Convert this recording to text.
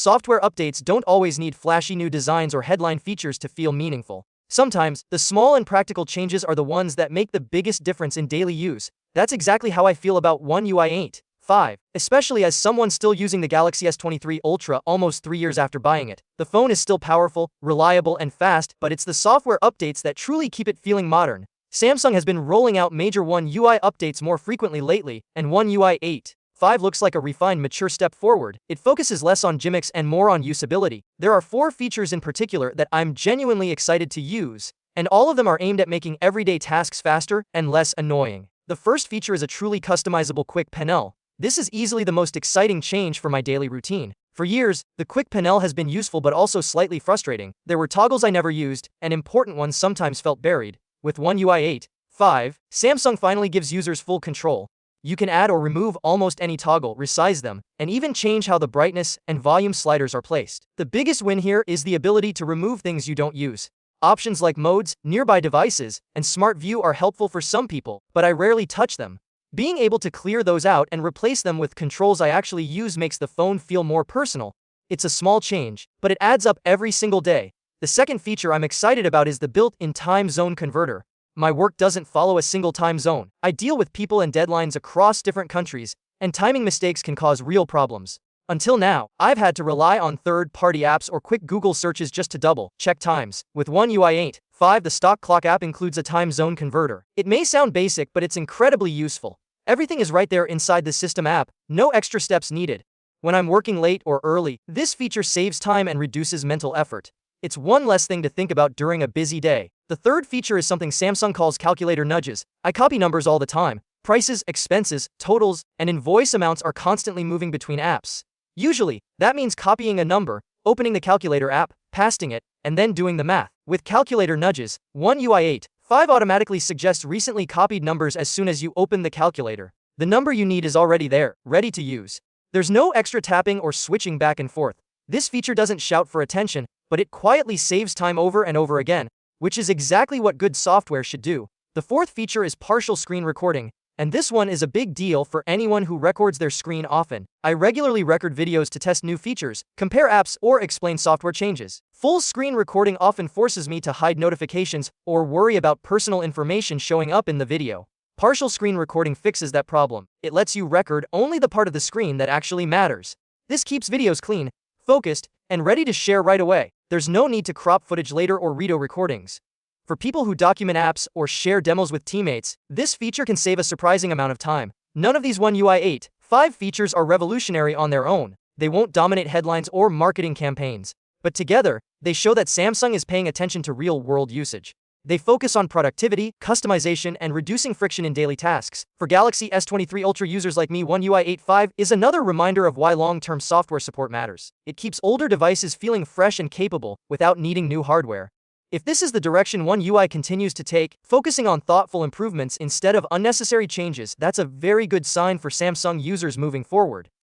software updates don't always need flashy new designs or headline features to feel meaningful. Sometimes, the small and practical changes are the ones that make the biggest difference in daily use. That's exactly how I feel about One UI 8.5, especially as someone still using the Galaxy S23 Ultra almost 3 years after buying it. The phone is still powerful, reliable, and fast, but it's the software updates that truly keep it feeling modern. Samsung has been rolling out major One UI updates more frequently lately, and One UI 8.5 looks like a refined, mature step forward. It focuses less on gimmicks and more on usability. There are 4 features in particular that I'm genuinely excited to use, and all of them are aimed at making everyday tasks faster and less annoying. The first feature is a truly customizable quick panel. This is easily the most exciting change for my daily routine. For years, the quick panel has been useful but also slightly frustrating. There were toggles I never used, and important ones sometimes felt buried. With One UI 8.5, Samsung finally gives users full control. You can add or remove almost any toggle, resize them, and even change how the brightness and volume sliders are placed. The biggest win here is the ability to remove things you don't use. Options like modes, nearby devices, and smart view are helpful for some people, but I rarely touch them. Being able to clear those out and replace them with controls I actually use makes the phone feel more personal. It's a small change, but it adds up every single day. The second feature I'm excited about is the built-in time zone converter. My work doesn't follow a single time zone. I deal with people and deadlines across different countries, and timing mistakes can cause real problems. Until now, I've had to rely on third-party apps or quick Google searches just to double-check times. With One UI 8.5, the stock clock app includes a time zone converter. It may sound basic, but it's incredibly useful. Everything is right there inside the system app, no extra steps needed. When I'm working late or early, this feature saves time and reduces mental effort. It's one less thing to think about during a busy day. The third feature is something Samsung calls calculator nudges. I copy numbers all the time. Prices, expenses, totals, and invoice amounts are constantly moving between apps. Usually, that means copying a number, opening the calculator app, pasting it, and then doing the math. With calculator nudges, One UI 8.5 automatically suggests recently copied numbers as soon as you open the calculator. The number you need is already there, ready to use. There's no extra tapping or switching back and forth. This feature doesn't shout for attention, but it quietly saves time over and over again, which is exactly what good software should do. The fourth feature is partial screen recording, and this one is a big deal for anyone who records their screen often. I regularly record videos to test new features, compare apps, or explain software changes. Full screen recording often forces me to hide notifications or worry about personal information showing up in the video. Partial screen recording fixes that problem. It lets you record only the part of the screen that actually matters. This keeps videos clean, focused, and ready to share right away. There's no need to crop footage later or redo recordings. For people who document apps or share demos with teammates, this feature can save a surprising amount of time. None of these One UI 8.5 features are revolutionary on their own. They won't dominate headlines or marketing campaigns. But together, they show that Samsung is paying attention to real-world usage. They focus on productivity, customization, and reducing friction in daily tasks. For Galaxy S23 Ultra users like me, One UI 8.5 is another reminder of why long-term software support matters. It keeps older devices feeling fresh and capable without needing new hardware. If this is the direction One UI continues to take, focusing on thoughtful improvements instead of unnecessary changes, that's a very good sign for Samsung users moving forward.